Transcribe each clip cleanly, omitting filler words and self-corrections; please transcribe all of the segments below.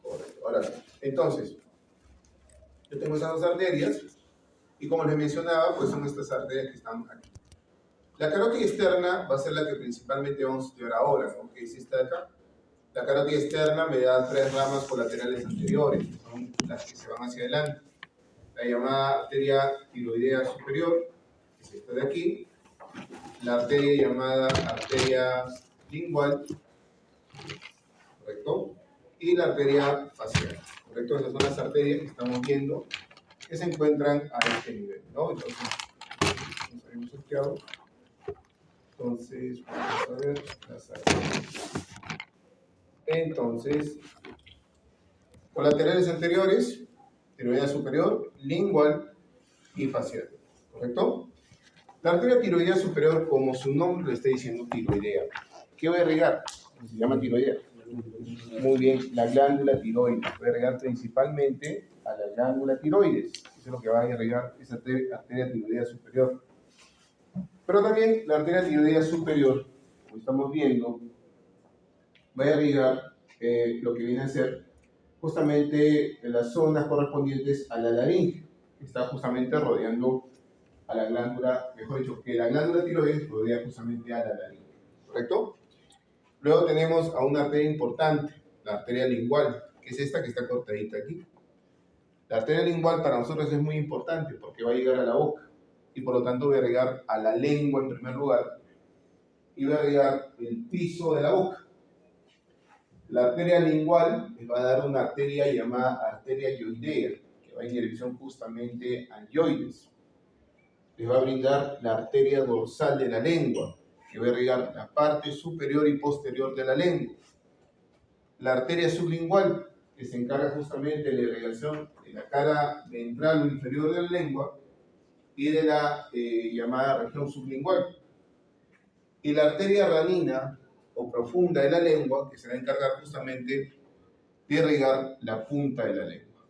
Correcto. Ahora, entonces, yo tengo esas dos arterias y como les mencionaba, pues son estas arterias que están aquí. La carótida externa va a ser la que principalmente vamos a estudiar ahora, ¿no? Que es esta de acá. La carótida externa me da tres ramas colaterales anteriores, que son las que se van hacia adelante. La llamada arteria tiroidea superior, que es esta de aquí. La arteria llamada arteria lingual, ¿correcto? Y la arteria facial, ¿correcto? Esas son las arterias que estamos viendo que se encuentran a este nivel, ¿no? Entonces, nos habíamos estudiado. Entonces, vamos a ver las arterias. Entonces, colaterales anteriores, tiroidea superior, lingual y facial, ¿correcto? La arteria tiroidea superior, como su nombre le está diciendo, tiroidea. ¿Qué voy a irrigar? Se llama tiroidea. Muy bien, la glándula tiroides. Voy a irrigar principalmente a la glándula tiroides. Eso es lo que va a irrigar esa arteria tiroidea superior. Pero también la arteria tiroidea superior, como estamos viendo, va a irrigar lo que viene a ser justamente las zonas correspondientes a la laringe, que está justamente rodeando a la glándula, mejor dicho, que la glándula tiroides rodea justamente a la laringe, ¿correcto? Luego tenemos a una arteria importante, la arteria lingual, que es esta que está cortadita aquí. La arteria lingual para nosotros es muy importante porque va a llegar a la boca y por lo tanto va a llegar a la lengua en primer lugar y va a llegar el piso de la boca. La arteria lingual les va a dar una arteria llamada arteria yoidea, que va en dirección justamente al yoides. Les va a brindar la arteria dorsal de la lengua, que va a irrigar la parte superior y posterior de la lengua. La arteria sublingual, que se encarga justamente de la irrigación de la cara ventral o inferior de la lengua y de la llamada región sublingual. Y la arteria ranina o profunda de la lengua, que se va a encargar justamente de irrigar la punta de la lengua.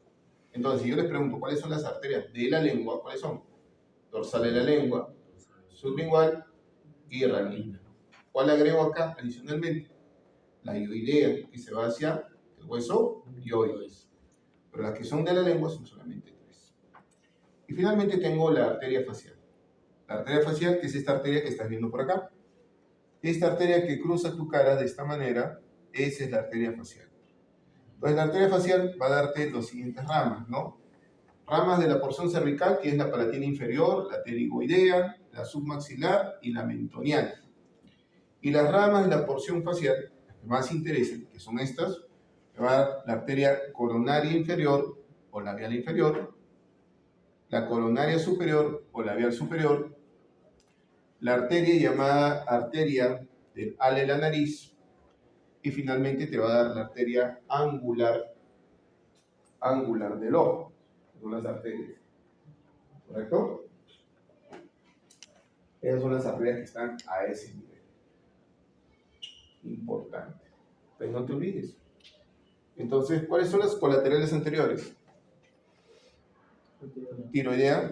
Entonces, si yo les pregunto cuáles son las arterias de la lengua, ¿cuáles son? Dorsal de la lengua, sublingual y ranina. ¿Cuál agrego acá adicionalmente? La yoidea, que se va hacia el hueso yoides. Pero las que son de la lengua son solamente tres. Y finalmente tengo la arteria facial. La arteria facial, que es esta arteria que estás viendo por acá. Esta arteria que cruza tu cara de esta manera, esa es la arteria facial. Entonces la arteria facial va a darte las siguientes ramas, ¿no? Ramas de la porción cervical, que es la palatina inferior, la pterigoidea, la submaxilar y la mentoniana. Y las ramas de la porción facial, las que más interesan, que son estas, me va a dar la arteria coronaria inferior o labial inferior, la coronaria superior o labial superior, la arteria llamada arteria del ale de la nariz, y finalmente te va a dar la arteria angular del ojo. Son las arterias. ¿Correcto? Esas son las arterias que están a ese nivel. Importante. Pero no te olvides. Entonces, ¿cuáles son las colaterales anteriores? Tiroidea,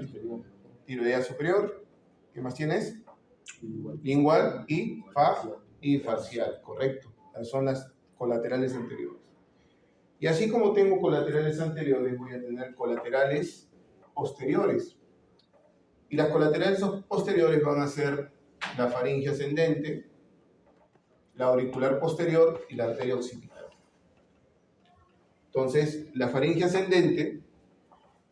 tiroidea superior. ¿Qué más tienes? Lingual y facial. Correcto. Esas son las colaterales anteriores. Y así como tengo colaterales anteriores, voy a tener colaterales posteriores. Y las colaterales posteriores van a ser la faringe ascendente, la auricular posterior y la arteria occipital. Entonces, la faringe ascendente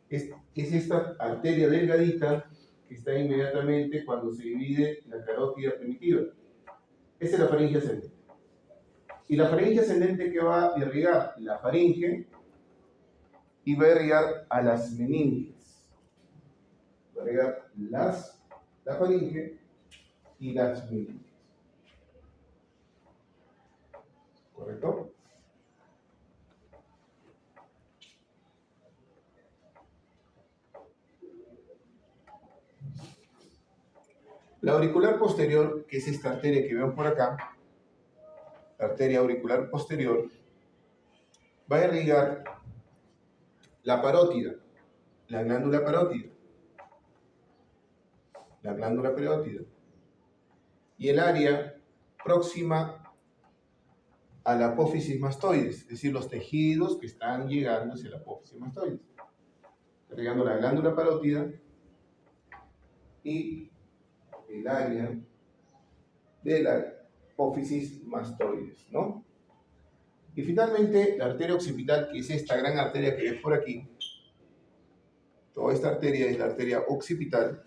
es esta arteria delgadita que está inmediatamente cuando se divide la carótida primitiva. Esa es la faringe ascendente. Y la faringe ascendente que va a irrigar la faringe y va a irrigar a las meninges. Va a irrigar la faringe y las meninges. ¿Correcto? La auricular posterior, que es esta arteria que veo por acá, la arteria auricular posterior, va a irrigar la parótida, la glándula parótida, y el área próxima a la apófisis mastoides, es decir, los tejidos que están llegando hacia la apófisis mastoides. Está llegando la glándula parótida y el área de la apófisis mastoides, ¿no? Y finalmente, la arteria occipital, que es esta gran arteria que ves por aquí, toda esta arteria es la arteria occipital.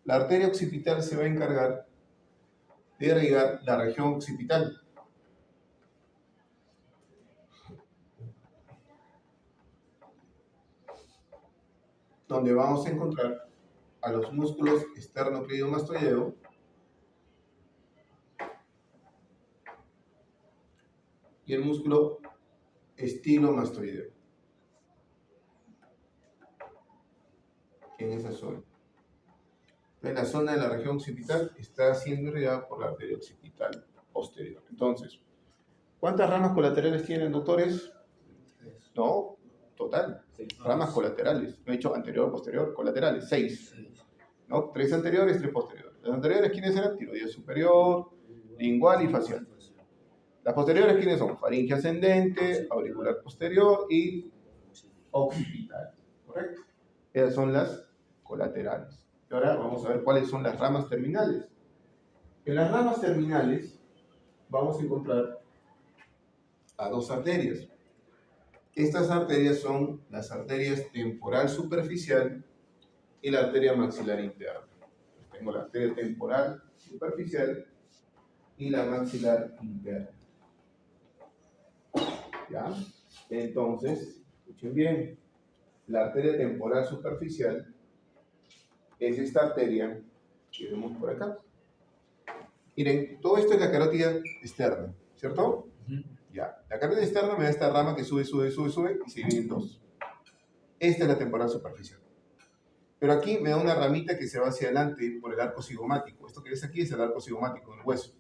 La arteria occipital se va a encargar de irrigar la región occipital. Donde vamos a encontrar a los músculos esternocleidomastoideo y el músculo estilomastoideo. En esa zona. Entonces, la zona de la región occipital está siendo irrigada por la arteria occipital posterior. Entonces, ¿cuántas ramas colaterales tienen, doctores? No, total. Ramas colaterales. No he dicho anterior, posterior, colaterales. 6. ¿No? 3 anteriores, 3 posteriores. Las anteriores, ¿quiénes eran? Tiroidea superior, lingual y facial. Las posteriores, ¿quiénes son? Faringe ascendente, auricular posterior y occipital. ¿Correcto? Esas son las colaterales. Y ahora vamos a ver cuáles son las ramas terminales. En las ramas terminales vamos a encontrar a 2 arterias. Estas arterias son las arterias temporal superficial y la arteria maxilar interna. Tengo la arteria temporal superficial y la maxilar interna. ¿Ya? Entonces, escuchen bien, la arteria temporal superficial es esta arteria que vemos por acá. Miren, todo esto es la carótida externa, ¿cierto? Ya, la carótida externa me da esta rama que sube y se divide en 2. Esta es la temporal superficial. Pero aquí me da una ramita que se va hacia adelante por el arco cigomático. Esto que ves aquí es el arco cigomático del hueso.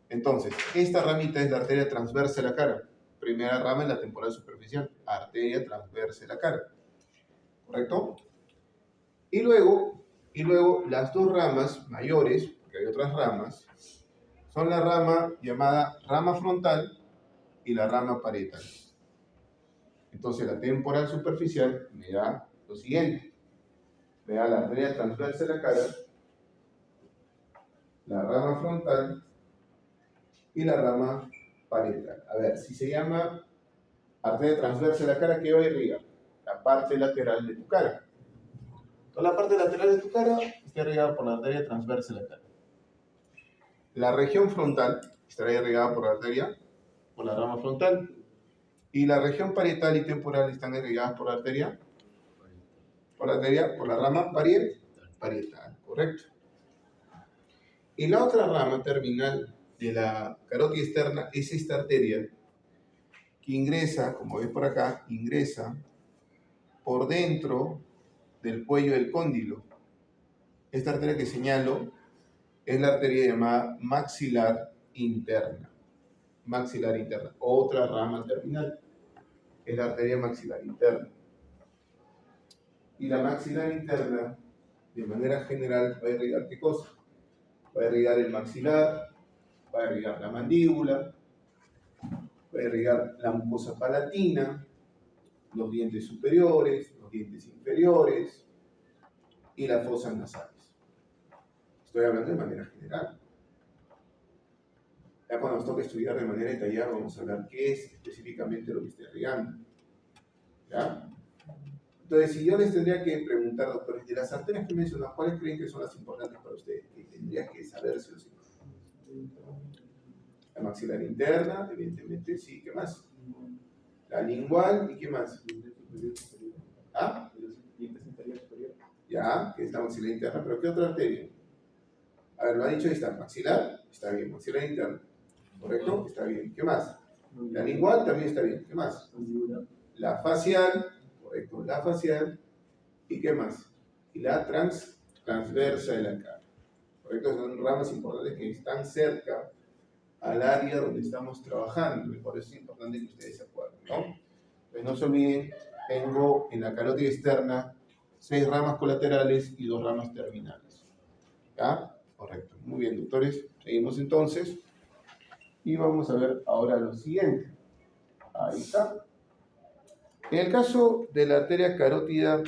Entonces, esta ramita es la arteria transversa de la cara. Primera rama es la temporal superficial, arteria transversa de la cara. ¿Correcto? Y luego las 2 ramas mayores, porque hay otras ramas, son la rama llamada rama frontal y la rama parietal. Entonces la temporal superficial me da lo siguiente. Me da la arteria transversa de la cara, la rama frontal y la rama parietal. A ver, si se llama arteria transversa de la cara, ¿qué va a irrigar? La parte lateral de tu cara. Toda la parte lateral de tu cara está irrigada por la arteria transversa de la cara. La región frontal estará irrigada por la rama frontal. Y la región parietal y temporal están irrigadas por la rama parietal, correcto. Y la otra rama terminal de la carótida externa es esta arteria que ingresa, como ves por acá, ingresa por dentro del cuello del cóndilo. Esta arteria que señalo es la arteria llamada maxilar interna. Maxilar interna, otra rama terminal, es la arteria maxilar interna. Y la maxilar interna, de manera general, va a irrigar ¿qué cosa? Va a irrigar el maxilar, va a irrigar la mandíbula, va a irrigar la mucosa palatina, los dientes superiores, los dientes inferiores y las fosas nasales. Estoy hablando de manera general. Ya cuando nos toque estudiar de manera detallada vamos a hablar qué es específicamente lo que está irrigando. ¿Ya? Entonces, si yo les tendría que preguntar, doctores, de las arterias que mencionamos, ¿cuáles creen que son las importantes para ustedes? Que tendría que saberse los La maxilar interna, evidentemente, sí. ¿Qué más? La lingual, ¿y qué más? ¿Ah? Ya, que es la maxilar interna, pero ¿qué otra arteria? A ver, lo ha dicho esta, maxilar, está bien, maxilar interna, ¿correcto? Está bien. ¿Qué más? La lingual también está bien. ¿Qué más? La facial, correcto, la facial. ¿Y qué más? Y la transversa de la cara. ¿Correcto? Son ramas importantes que están cerca al área donde estamos trabajando. Y por eso es importante que ustedes se acuerden, ¿no? Pues no se olviden, tengo en la carótida externa 6 ramas colaterales y 2 ramas terminales. ¿Ya? Correcto. Muy bien, doctores. Seguimos entonces. Y vamos a ver ahora lo siguiente. Ahí está. En el caso de la arteria carótida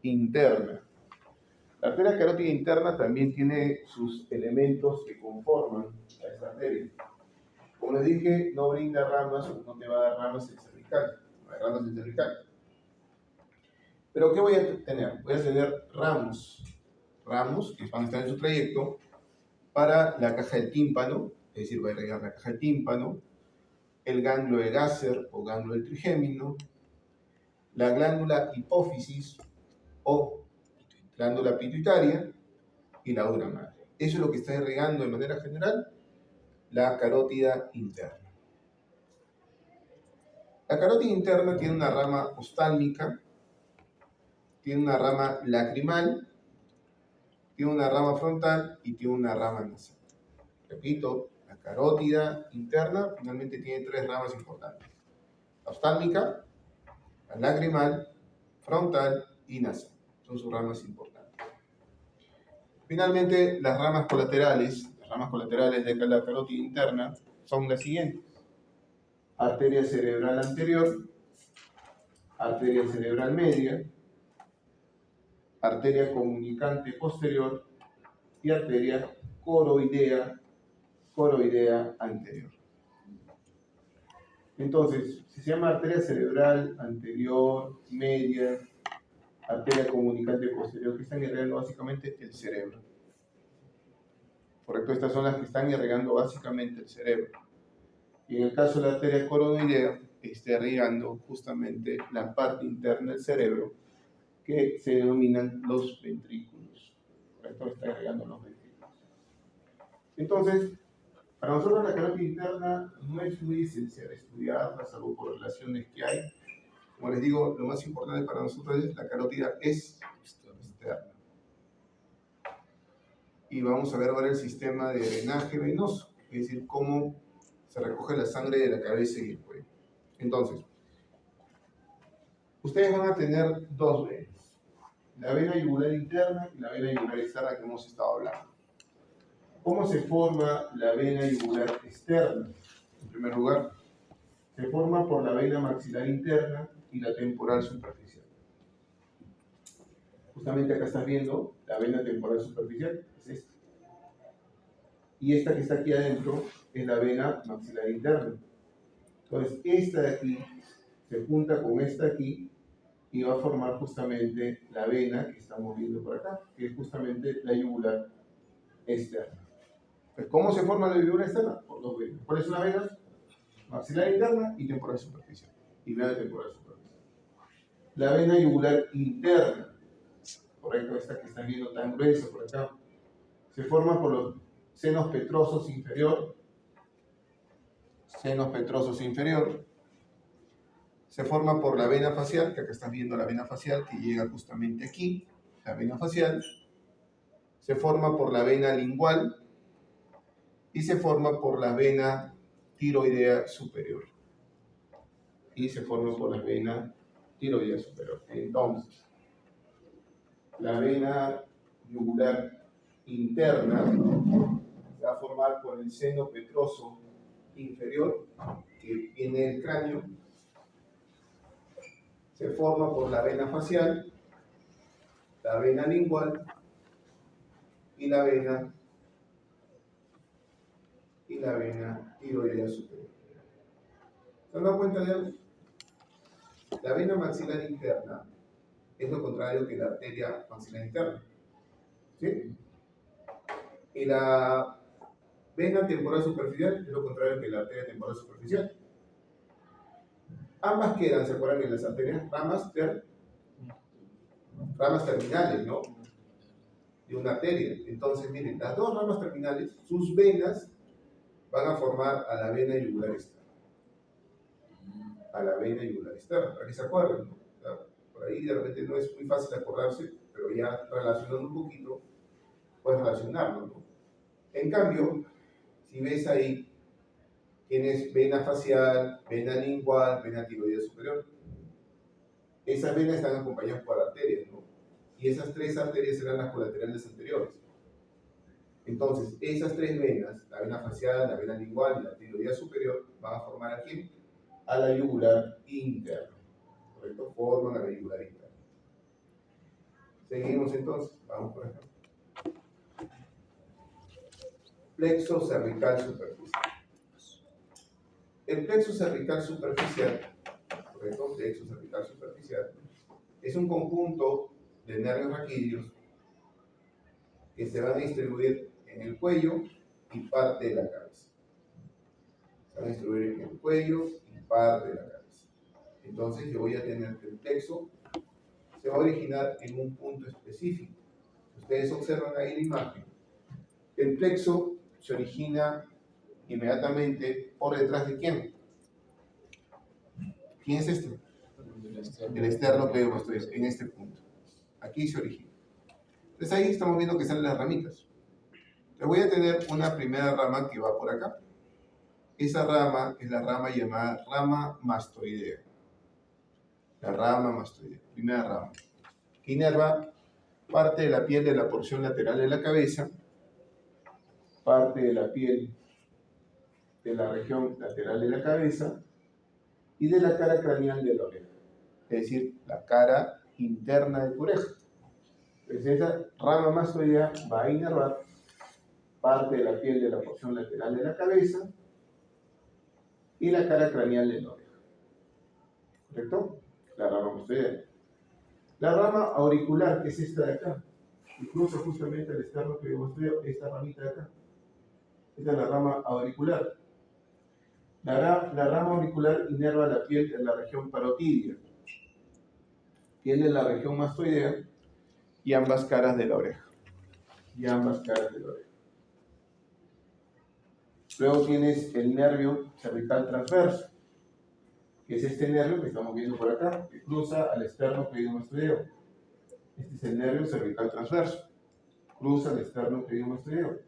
interna, la arteria carótida interna también tiene sus elementos que conforman a esta arteria. Como les dije, no brinda ramas, no te va a dar ramas en cervical, no hay ramas en cervical. Pero ¿qué voy a tener? Voy a tener ramos que van a estar en su trayecto para la caja del tímpano, es decir, voy a irrigar la caja del tímpano, el ganglio de Gasser o ganglio del trigémino, la glándula hipófisis o glándula pituitaria y la dura madre. Eso es lo que está irrigando de manera general la carótida interna. La carótida interna tiene una rama oftálmica, tiene una rama lacrimal, tiene una rama frontal y tiene una rama nasal. Repito, la carótida interna finalmente tiene tres ramas importantes: la oftálmica, la lacrimal, frontal y nasal. Son sus ramas importantes. Finalmente, las ramas colaterales de la carótida interna son las siguientes: arteria cerebral anterior, arteria cerebral media, arteria comunicante posterior y arteria coroidea anterior. Entonces, si se llama arteria cerebral anterior, media, arteria comunicante posterior, que están irrigando básicamente el cerebro. Correcto, estas son las que están irrigando básicamente el cerebro. Y en el caso de la arteria coroidea, está irrigando justamente la parte interna del cerebro, que se denominan los ventrículos. Correcto, está irrigando los ventrículos. Entonces, para nosotros la carótida interna no es muy esencial estudiarla, salvo por relaciones que hay. Como les digo, lo más importante para nosotros es la carótida externa. Y vamos a ver ahora el sistema de drenaje venoso, es decir, cómo se recoge la sangre de la cabeza y el cuello. Entonces, ustedes van a tener dos venas: la vena yugular interna y la vena yugular externa que hemos estado hablando. ¿Cómo se forma la vena yugular externa? En primer lugar, se forma por la vena maxilar interna y la temporal superficial. Justamente acá estás viendo la vena temporal superficial, es esta. Y esta que está aquí adentro es la vena maxilar interna. Entonces, esta de aquí se junta con esta aquí y va a formar justamente la vena que estamos viendo por acá, que es justamente la yugular externa. ¿Cómo se forma la yugular externa? Por dos venas. ¿Cuáles son las venas? Maxilar interna y temporal superficial. Y vena temporal superficial. La vena yugular interna, correcto, esta que están viendo tan gruesa por acá, se forma por los senos petrosos inferior, se forma por la vena facial, que acá estás viendo la vena facial que llega justamente aquí, la vena facial, se forma por la vena lingual y se forma por la vena tiroidea superior. Entonces, la vena yugular interna se va a formar por el seno petroso inferior, que viene del cráneo, se forma por la vena facial, la vena lingual y la vena tiroidea superior. ¿Se han dado cuenta de algo? La vena maxilar interna es lo contrario que la arteria maxilar interna, ¿sí? Y la vena temporal superficial es lo contrario que la arteria temporal superficial. Ambas quedan, ¿se acuerdan? En las arterias ramas terminales, ¿no? De una arteria. Entonces, miren, las dos ramas terminales, sus venas van a formar a la vena yugular externa. Para que se acuerden, ¿no? O sea, por ahí de repente no es muy fácil acordarse, pero ya relacionando un poquito, puedes relacionarlo, ¿no? En cambio, si ves ahí, tienes vena facial, vena lingual, vena tiroidea superior. Esas venas están acompañadas por arterias, ¿no? Y esas tres arterias serán las colaterales anteriores. Entonces, esas tres venas, la vena facial, la vena lingual y la tiroidea superior, van a formar aquí a la yugular interna. ¿Correcto? Forman a la yugular interna. Seguimos entonces, vamos por acá. Plexo cervical superficial. El plexo cervical superficial, ¿correcto? Plexo cervical superficial, es un conjunto de nervios raquídeos que se van a distribuir en el cuello y parte de la cabeza. Se van a distribuir en el cuello y parte de la cabeza. Entonces yo voy a tener que el plexo se va a originar en un punto específico. Ustedes observan ahí la imagen. El plexo se origina inmediatamente por detrás de ¿quién? ¿Quién es este? El externo cleidomastoideo, en este punto. Aquí se origina. Entonces ahí estamos viendo que salen las ramitas. Les voy a tener una primera rama que va por acá. Esa rama es la rama llamada rama mastoidea. La rama mastoidea, primera rama. Que inerva parte de la piel de la porción lateral de la cabeza, parte de la piel de la región lateral de la cabeza y de la cara craneal de la oreja. Es decir, la cara interna de tu oreja. Entonces esa rama mastoidea va a inervar parte de la piel de la porción lateral de la cabeza y la cara craneal de la oreja. ¿Correcto? La rama mastoidea. La rama auricular, que es esta de acá, que cruza justamente el externo cleidomastoideo, esta ramita de acá. Esta es la rama auricular. La rama auricular inerva la piel de la región parotidia, piel de la región mastoidea y ambas caras de la oreja. Y ambas caras de la oreja. Luego tienes el nervio cervical transverso, que es este nervio que estamos viendo por acá, que cruza al externo cleidomastoideo. Este es el nervio cervical transverso. Cruza el externo cleidomastoideo.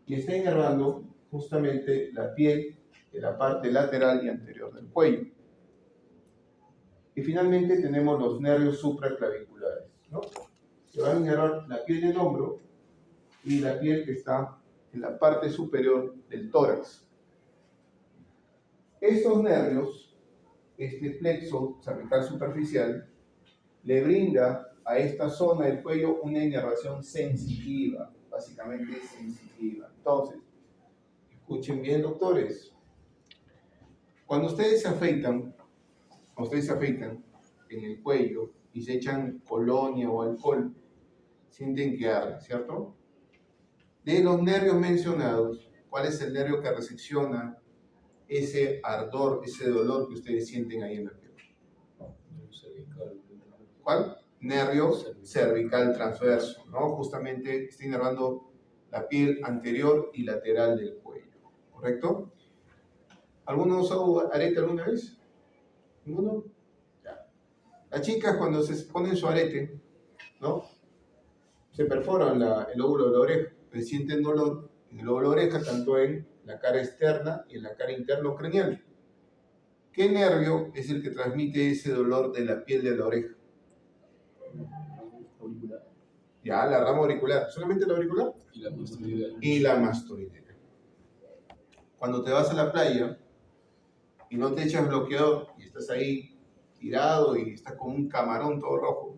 Y está inervando justamente la piel de la parte lateral y anterior del cuello. Y finalmente tenemos los nervios supraclaviculares, ¿no? Que van a inervar la piel del hombro y la piel que está en la parte superior del tórax. Estos nervios, este plexo cervical superficial, le brinda a esta zona del cuello una inervación sensitiva, básicamente sensitiva. Entonces, escuchen bien, doctores. Cuando ustedes se afeitan en el cuello y se echan colonia o alcohol, sienten que arde, ¿cierto? De los nervios mencionados, ¿cuál es el nervio que recepciona ese ardor, ese dolor que ustedes sienten ahí en la piel? ¿Cuál? Nervio cervical transverso, ¿no? Justamente está inervando la piel anterior y lateral del cuello, ¿correcto? ¿Alguno usó arete alguna vez? ¿Ninguno? Ya. Las chicas cuando se ponen su arete, ¿no? Se perforan el lóbulo de la oreja, pues sienten dolor en el lóbulo de la oreja, tanto en la cara externa y en la cara interna craneal. ¿Qué nervio es el que transmite ese dolor de la piel de la oreja? Auricular. Ya, la rama auricular. ¿Solamente la auricular? Y la mastoidea. Y la mastoidea. Cuando te vas a la playa y no te echas bloqueador y estás ahí tirado y estás con un camarón todo rojo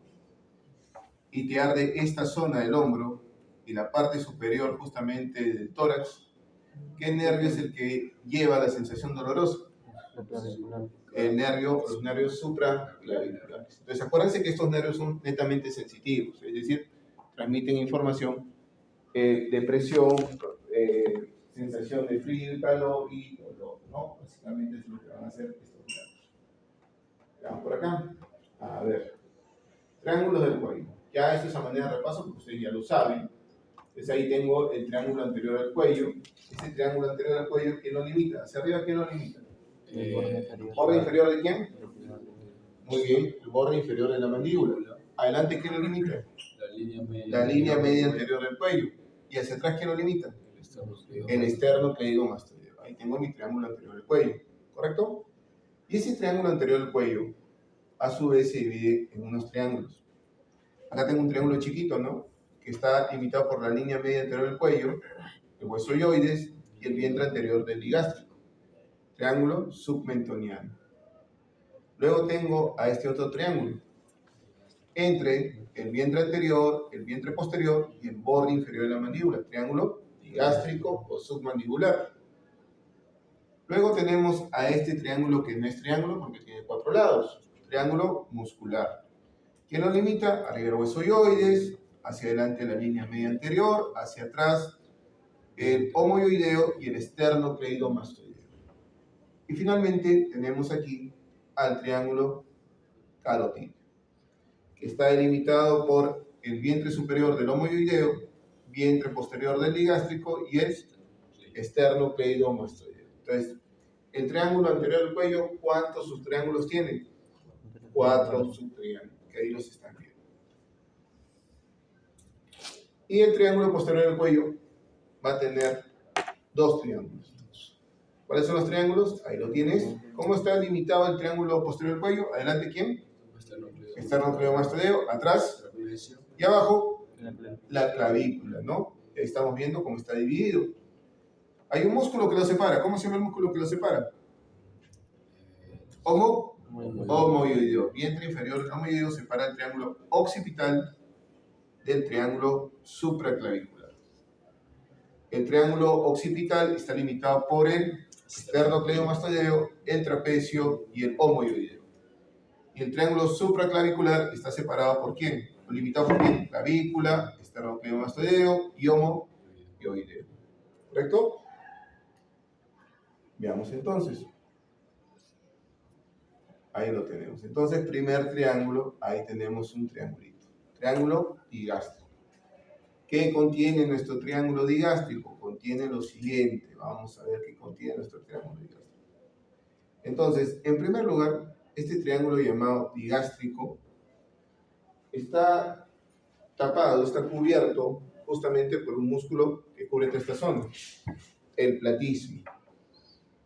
y te arde esta zona del hombro y la parte superior justamente del tórax, ¿qué nervio es el que lleva la sensación dolorosa? Los nervios supraclaviculares. Entonces acuérdense que estos nervios son netamente sensitivos, es decir, transmiten información de presión, sensación de frío y calor y dolor, ¿no? Básicamente es lo que van a hacer estos nervios. Vamos por acá. A ver. Triángulos del cuello. Ya esto es a manera de repaso porque ustedes ya lo saben. Entonces ahí tengo el triángulo anterior al cuello. Ese triángulo anterior al cuello, ¿quién lo limita? ¿Hacia arriba quién lo limita? ¿El borde inferior de quién? Muy bien, el borde inferior de la mandíbula. Adelante, ¿quién lo limita? La línea media anterior del cuello. ¿Y hacia atrás quién lo limita? El externo cleidomastoideo. Ahí tengo mi triángulo anterior del cuello. ¿Correcto? Y ese triángulo anterior del cuello, a su vez, se divide en unos triángulos. Acá tengo un triángulo chiquito, ¿no? que está limitado por la línea media anterior del cuello, el hueso hyoides y el vientre anterior del digástrico. Triángulo submentoniano. Luego tengo a este otro triángulo entre el vientre anterior, el vientre posterior y el borde inferior de la mandíbula. Triángulo digástrico o submandibular. Luego tenemos a este triángulo que no es triángulo porque tiene 4 lados. Triángulo muscular. ¿Quién lo limita? Arriba el hueso hyoides, hacia adelante la línea media anterior, hacia atrás el homohyoideo y el esternocleidomastoideo. Y finalmente tenemos aquí al triángulo carotídeo, que está delimitado por el vientre superior del homohyoideo, vientre posterior del digástrico y el esternocleidomastoideo. Entonces, el triángulo anterior del cuello, ¿cuántos subtriángulos tiene? 4 subtriángulos, que ahí los están viendo. Y el triángulo posterior del cuello va a tener 2 triángulos. ¿Cuáles son los triángulos? Ahí lo tienes. ¿Cómo está limitado el triángulo posterior del cuello? Adelante, ¿quién? Esternocleidomastoideo. Atrás y abajo la clavícula, ¿no? Ahí estamos viendo cómo está dividido. Hay un músculo que lo separa. ¿Cómo se llama el músculo que lo separa? Homohyoideo. Vientre inferior del homohyoideo separa el triángulo occipital del triángulo supraclavicular. El triángulo occipital está limitado por el esternocleidomastoideo, el trapecio y el homohyoideo. Y el triángulo supraclavicular está separado por ¿quién? Lo limitado por ¿quién? Clavícula, esternocleidomastoideo y homohyoideo. ¿Correcto? Veamos entonces. Ahí lo tenemos. Entonces, primer triángulo, ahí tenemos un triangulito. Triángulo digástrico. ¿Qué contiene nuestro triángulo digástrico? Contiene lo siguiente. Vamos a ver qué contiene nuestro triángulo digástrico. Entonces, en primer lugar, este triángulo llamado digástrico está tapado, está cubierto justamente por un músculo que cubre esta zona, el platismo.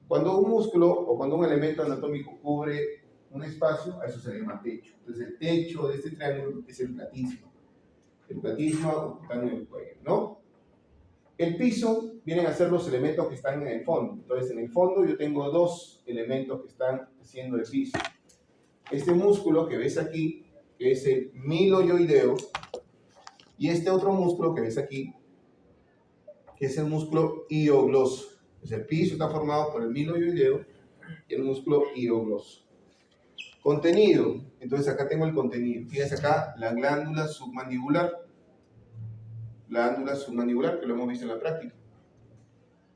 Cuando un músculo o cuando un elemento anatómico cubre un espacio, a eso se le llama techo. Entonces, el techo de este triángulo es el platismo. El platismo está en el cuello, ¿no? El piso vienen a ser los elementos que están en el fondo. Entonces, en el fondo yo tengo 2 elementos que están haciendo el piso. Este músculo que ves aquí, que es el miloioideo, y este otro músculo que ves aquí, que es el músculo hiogloso. Entonces, el piso está formado por el miloioideo y el músculo hiogloso. Contenido. Entonces, acá tengo el contenido. Fíjense acá, la glándula submandibular. Glándula submandibular, que lo hemos visto en la práctica.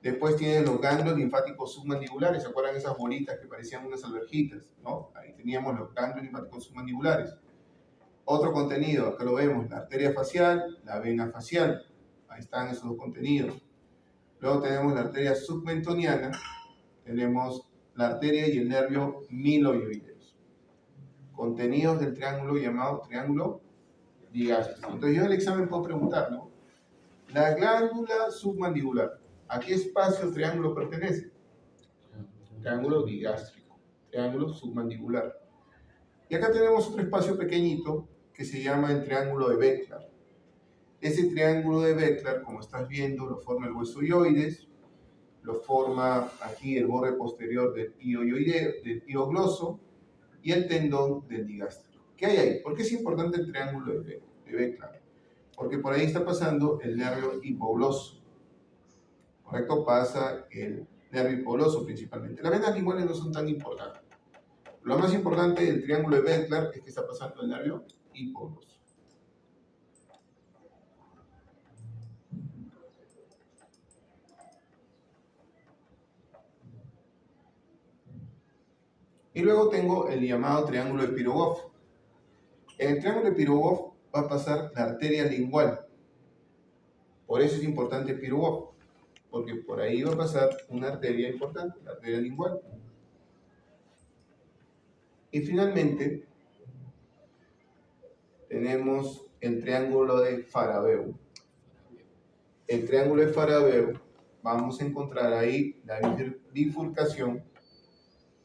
Después tienes los ganglios linfáticos submandibulares. ¿Se acuerdan esas bolitas que parecían unas alverjitas? ¿No? Ahí teníamos los ganglios linfáticos submandibulares. Otro contenido, acá lo vemos, la arteria facial, la vena facial. Ahí están esos 2 contenidos. Luego tenemos la arteria submentoniana, tenemos la arteria y el nervio miloioideos. Contenidos del triángulo llamado triángulo digástrico. Entonces yo en el examen puedo preguntar, ¿no? La glándula submandibular, ¿a qué espacio triángulo pertenece? Triángulo digástrico, triángulo submandibular. Y acá tenemos otro espacio pequeñito que se llama el triángulo de Beckler. Ese triángulo de Beckler, como estás viendo, lo forma el hueso hyoides, lo forma aquí el borde posterior del hiogloso y el tendón del digástrico. ¿Qué hay ahí? ¿Por qué es importante el triángulo de Beckler? Porque por ahí está pasando el nervio hipogloso. ¿Correcto? Pasa el nervio hipogloso principalmente. Las venas linguales no son tan importantes. Lo más importante del triángulo de Beckler es que está pasando el nervio hipogloso. Y luego tengo el llamado triángulo de Pirogov. En el triángulo de Pirogov va a pasar la arteria lingual. Por eso es importante Pirogov, porque por ahí va a pasar una arteria importante, la arteria lingual. Y finalmente tenemos el triángulo de Farabeu. El triángulo de Farabeu, vamos a encontrar ahí la bifurcación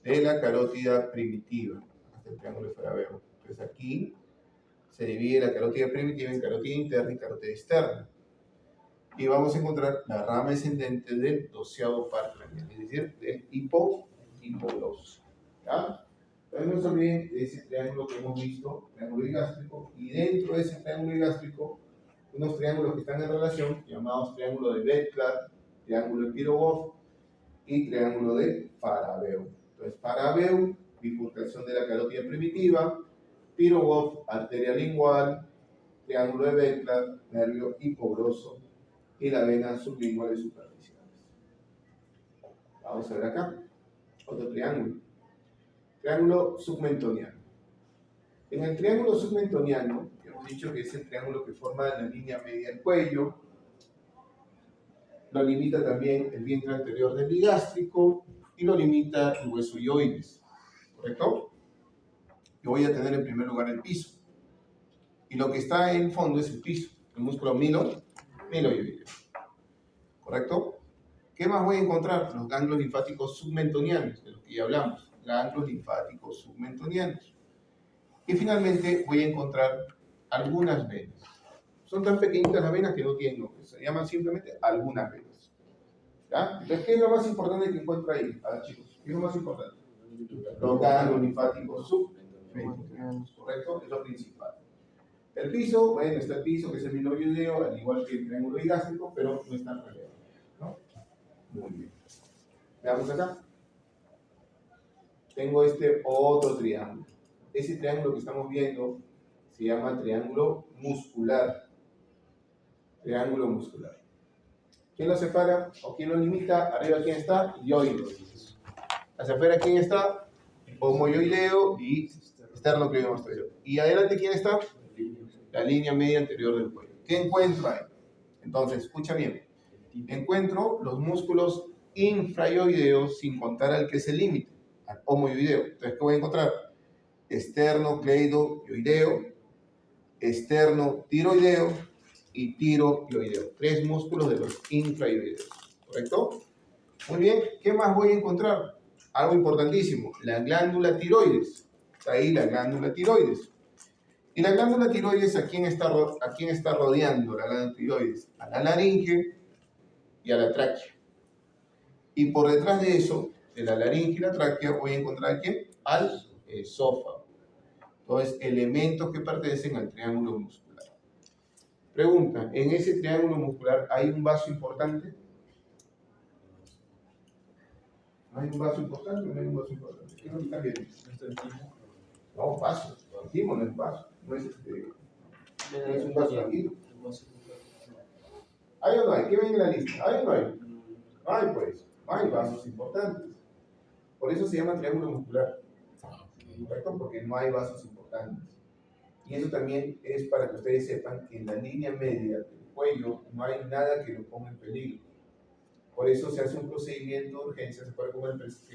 de la carótida primitiva, hasta el triángulo de Farabeu. Entonces aquí Se divide la carótida primitiva en carótida interna y carótida externa. Y vamos a encontrar la rama descendente del doceavo par craneal, es decir, del hipogloso. ¿Ya? Entonces no se olviden de ese triángulo que hemos visto, triángulo higástrico, y dentro de ese triángulo higástrico, unos triángulos que están en relación, llamados triángulo de Bell-Clad, triángulo de Pirogov y triángulo de Farabeu. Entonces, Farabeu, bifurcación de la carótida primitiva, Pirogov, arteria lingual, triángulo de Bell-Clad, nervio hipogloso y la vena sublinguales superficiales. Vamos a ver acá, otro triángulo. Triángulo submentoniano. En el triángulo submentoniano, hemos dicho que es el triángulo que forma la línea media del cuello, lo limita también el vientre anterior del bigástrico y lo limita el hueso ioides, ¿correcto? Yo voy a tener en primer lugar el piso. Y lo que está en fondo es el piso, el músculo miloioideo, ¿correcto? ¿Qué más voy a encontrar? Los ganglios linfáticos submentonianos, de los que ya hablamos, ganglios linfáticos submentonianos. Y finalmente voy a encontrar algunas venas. Son tan pequeñitas las venas que no tienen nombre, se llaman simplemente algunas venas. ¿Ya? Entonces, ¿qué es lo más importante que encuentro ahí? A ver, chicos, ¿qué es lo más importante? Los ganglios linfáticos submentonianos, ¿correcto? Es lo principal. El piso, bueno, está el piso, que es el miloioideo, al igual que el triángulo higástrico, pero no es tan relevante, ¿no? Muy bien. Veamos acá. Tengo este otro triángulo. Ese triángulo que estamos viendo se llama triángulo muscular. Triángulo muscular. ¿Quién lo separa o quién lo limita? Arriba, ¿quién está? Ioides. Hacia afuera, ¿quién está? Homoioideo y esternocleidomastoideo. ¿Y adelante quién está? La línea media anterior del cuello. ¿Qué encuentro ahí? Entonces, escucha bien. Encuentro los músculos infraioideos sin contar al que es el límite, al homoioideo. Entonces, ¿qué voy a encontrar? Esternocleidomastoideo, esternotiroideo y tiroioideo. 3 músculos de los infraioideos. ¿Correcto? Muy bien. ¿Qué más voy a encontrar? Algo importantísimo. La glándula tiroides. Está ahí la glándula tiroides. Y la glándula tiroides, ¿a quién está rodeando la glándula tiroides? A la laringe y a la tráquea. Y por detrás de eso, de la laringe y la tráquea, voy a encontrar ¿a quién? Al esófago. Entonces, elementos que pertenecen al triángulo muscular. Pregunta, ¿en ese triángulo muscular hay un vaso importante? ¿No hay un vaso importante o no hay un vaso importante? ¿Qué nos está viendo? No, vaso. El timo no es vaso. No es un vaso tranquilo. ¿Hay o no hay? ¿Qué ven en la lista? ¿Hay o no hay? No hay, pues. No hay vasos importantes. Por eso se llama triángulo muscular. ¿Correcto? Porque no hay vasos importantes. Y eso también es para que ustedes sepan que en la línea media del cuello no hay nada que lo ponga en peligro. Por eso se hace un procedimiento de urgencia, se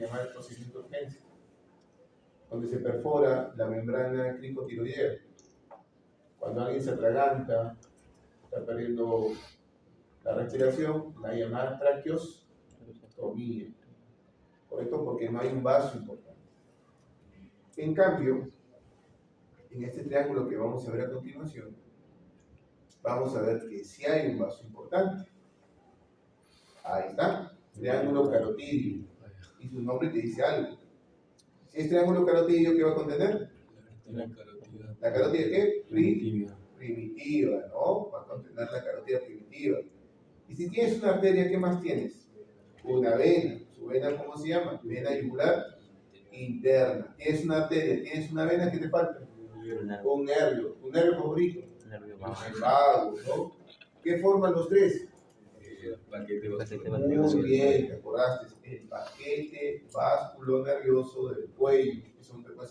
llama el procedimiento de urgencia, donde se perfora la membrana cricotiroidea. Cuando alguien se atraganta, está perdiendo la respiración, la llamada traqueostomía. ¿Correcto? Porque no hay un vaso importante. En cambio, en este triángulo que vamos a ver a continuación, vamos a ver que sí hay un vaso importante. Ahí está, triángulo carotidio. Y su nombre te dice algo. Si es triángulo carotidio, ¿qué va a contener? ¿La carótida qué? Primitiva, ¿no? Va a contener la carótida primitiva. Y si tienes una arteria, ¿qué más tienes? Una vena. ¿Su vena cómo se llama? Vena yugular interna. Tienes una arteria, tienes una vena, ¿qué te falta? Un nervio. ¿Tu nervio favorito? El vago, ¿no? ¿Qué forman los tres? Muy bien, te acordaste. El paquete vasculonervioso del cuello. Son